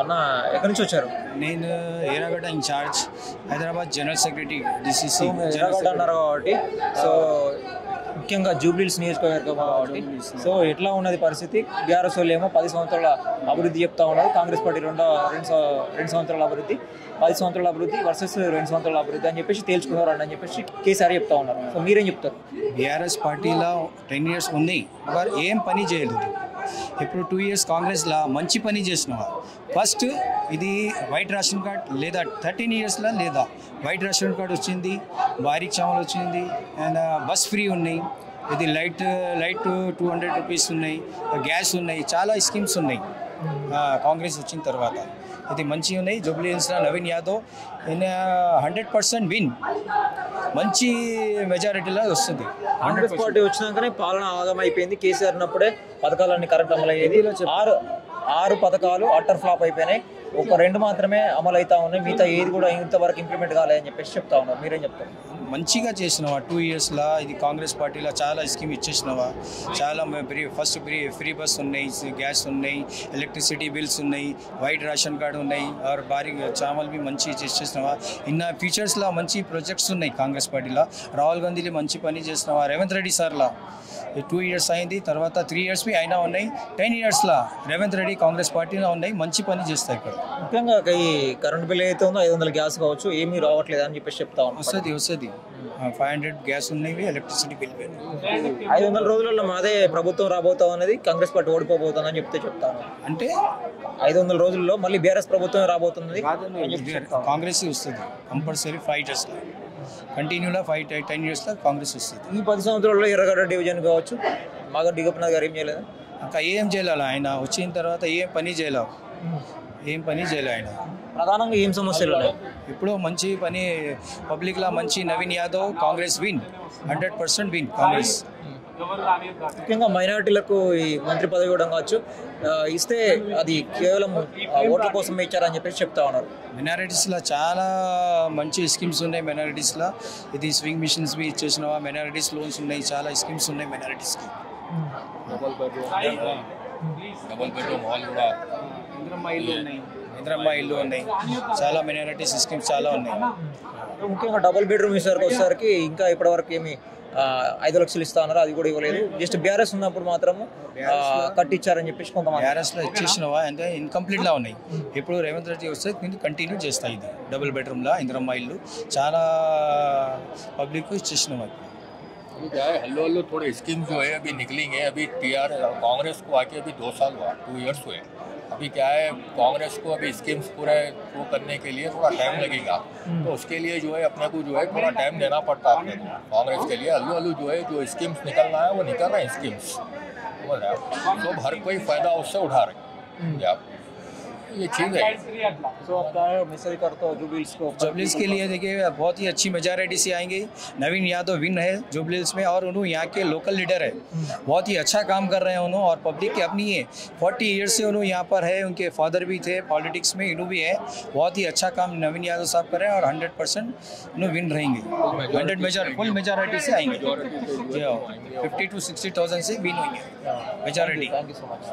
అన్న ఎక్కడి నుంచి వచ్చారు? నేను Erragadda incharge, Hyderabad general secretary DCC. Erragadda అన్నారు కాబట్టి సో ముఖ్యంగా జూబ్లీహిల్స్ నియోజకవర్గం కాబట్టి సో ఎట్లా ఉన్నది పరిస్థితి? బీఆర్ఎస్ వాళ్ళు ఏమో 10 సంవత్సరాల అభివృద్ధి చెప్తా ఉన్నారు, కాంగ్రెస్ పార్టీ రెండు సంవత్సరాల అభివృద్ధి, 10 సంవత్సరాల అభివృద్ధి వర్సెస్ 2 సంవత్సరాల అభివృద్ధి అని చెప్పేసి తేల్చుకున్నారు అని చెప్పేసి కేసీఆర్ చెప్తా ఉన్నారు. సో మీరేం చెప్తారు? బీఆర్ఎస్ పార్టీలో 10 years ఉంది, ఏం పని చేయలేదు. ఇప్పుడు 2 years కాంగ్రెస్లో మంచి పని చేసినావా? ఫస్ట్ ఇది వైట్ రేషన్ కార్డ్ లేదా 13 yearsలో లేదా వైట్ రేషన్ కార్డ్ వచ్చింది, భారీ క్షామలు వచ్చింది, అండ్ బస్ ఫ్రీ ఉన్నాయి, ఇది లైట్ 200 rupees ఉన్నాయి, గ్యాస్ ఉన్నాయి, చాలా స్కీమ్స్ ఉన్నాయి కాంగ్రెస్ వచ్చిన తర్వాత. ఇది మంచిగా ఉన్నాయి. జూబ్లీహిల్స్లో నవీన్ యాదవ్ 100% విన్, మంచి మెజారిటీలో వస్తుంది. కాంగ్రెస్ పార్టీ వచ్చినాకనే పాలన ఆగమైపోయింది. కేసీఆర్ ఉన్నప్పుడే పథకాలన్నీ కరెక్ట్ అమలయ్యేది. 6 పథకాలు అట్టర్ ఫ్లాప్ అయిపోయినాయి, ఒక 2 మాత్రమే అమలు అవుతా ఉన్నాయి, మిగతా ఏది కూడా ఇంతవరకు ఇంప్లిమెంట్ కాలేదని చెప్పేసి చెప్తా ఉన్నారు. మీరేం చెప్తారు? మంచిగా చేసినావా 2 yearsలో? ఇది కాంగ్రెస్ పార్టీలో చాలా స్కీమ్ ఇచ్చేసినావా? చాలా ఫస్ట్ ఫ్రీ బస్ ఉన్నాయి, గ్యాస్ ఉన్నాయి, ఎలక్ట్రిసిటీ బిల్స్ ఉన్నాయి, వైట్ రేషన్ కార్డు ఉన్నాయి, ఆర్ భారీ చామల్ బి మంచి చేసేసినావా? ఇన్న ఫ్యూచర్స్లో మంచి ప్రాజెక్ట్స్ ఉన్నాయి కాంగ్రెస్ పార్టీలో. రాహుల్ గాంధీలో మంచి పని చేసినావా? రేవంత్ రెడ్డి సార్లా 2 years అయింది, తర్వాత 3 years బి అయినా ఉన్నాయి. 10 yearsలో రేవంత్ రెడ్డి కాంగ్రెస్ పార్టీలో ఉన్నాయి, మంచి పని చేస్తాయి. ఇక్కడ ముఖ్యంగా ఈ కరెంట్ బిల్ అయితే ఉందో 500 గ్యాస్ కావచ్చు, ఏమీ రావట్లేదు అని చెప్పేసి చెప్తా ఉన్నాం. వస్తుంది 500 గ్యాస్ ఉన్నాయి, ఎలక్ట్రిసిటీ బిల్ 500 రోజులలో మాదే ప్రభుత్వం రాబోతాం అనేది కాంగ్రెస్ పార్టీ ఓడిపోబోతుందని చెప్తాను. అంటే 500 రోజుల్లో మళ్ళీ బీఆర్ఎస్ ప్రభుత్వం రాబోతున్నది, కాంగ్రెస్ వస్తుంది కంపల్సరీ. 5 years కంటిన్యూలా 10 yearsలో కాంగ్రెస్ వస్తుంది. ఈ 10 సంవత్సరాల్లో ఎర్రగడ్డ డివిజన్ కావచ్చు, మాగంటి గోపీనాథ్ గారు ఏం చేయలేదు. ఇంకా ఏం చేయాలి ఆయన వచ్చిన తర్వాత? ఏం పని చేయలేవు ఆయన. ప్రధానంగా ఏం సమస్యలు ఉన్నాయి? ఇప్పుడు మంచి పని పబ్లిక్లా మంచి. Naveen Yadav Congress win, 100% win Congress. ముఖ్యంగా మైనారిటీలకు ఈ మంత్రి పదవి ఇవ్వడం కావచ్చు, ఇస్తే అది కేవలం ఓట్ల కోసం ఇచ్చారని చెప్పేసి చెప్తా ఉన్నారు. మైనారిటీస్లో చాలా మంచి స్కీమ్స్ ఉన్నాయి. మైనారిటీస్లో ఇది స్వింగ్ మిషన్స్ బి ఇచ్చేసినవా? మైనారిటీస్ లోన్స్ ఉన్నాయి, చాలా స్కీమ్స్ ఉన్నాయి మైనారిటీస్కి. డబల్ బెడ్రూమ్ హాల్ కూడా, ఇంద్రమ్మ ఇల్లు ఉన్నాయి, చాలా మైనారిటీస్ స్కీమ్స్ చాలా ఉన్నాయి. ముఖ్యంగా డబుల్ బెడ్రూమ్ ఇసరికి ఇంకా ఇప్పటివరకు ఏమి 5 లక్షలు ఇస్తా ఉన్నారు, అది కూడా ఇవ్వలేదు. జస్ట్ బీఆర్ఎస్ ఉన్నప్పుడు మాత్రము కట్టించారని చెప్పేసి కొంతమంది. బీఆర్ఎస్లో ఇచ్చేసినవా అంటే ఇన్కంప్లీట్లా ఉన్నాయి. ఇప్పుడు రేవంత్ రెడ్డి వస్తే కంటిన్యూ చేస్తాయి. ఇది డబుల్ బెడ్రూమ్లో ఇంద్రమ్మ ఇల్లు చాలా పబ్లిక్ ఇచ్చేసినవా. अभी क्या है हल्लो थोड़े स्कीम जो है अभी निकलेंगे. अभी कांग्रेस को आके अभी 2 साल हुआ, 2 years हुए. अभी क्या है कांग्रेस को अभी स्कीम्स पूरा वो करने के लिए थोड़ा टाइम लगेगा, तो उसके लिए जो है अपने को जो है थोड़ा टाइम देना पड़ता है अपने को. कांग्रेस के लिए हल्लो जो है जो स्कीम्स निकलना है वो निकल रहे हैं स्कीम्स, तो हर कोई फ़ायदा उससे उठा रहे हैं. ये चीज़ है. तो आपका मैसेज करता हूँ जुबलीहिल्स के लिए. देखिए बहुत ही अच्छी मेजॉरिटी से आएंगे. नवीन यादव विन है जुबलीहिल्स में, और उन्होंने यहाँ के लोकल लीडर है, बहुत ही अच्छा काम कर रहे हैं उन्होंने, और पब्लिक की अपनी है. 40 years से उन्होंने यहाँ पर है, उनके फादर भी थे पॉलिटिक्स में, इन्हों भी है. बहुत ही अच्छा काम नवीन यादव साहब कर रहे हैं, और 100% उन्होंने विन रहेंगे. 100 फुल मेजॉरिटी से आएंगे. 50 to 60,000 से विन होंगे majority. Thank you so much.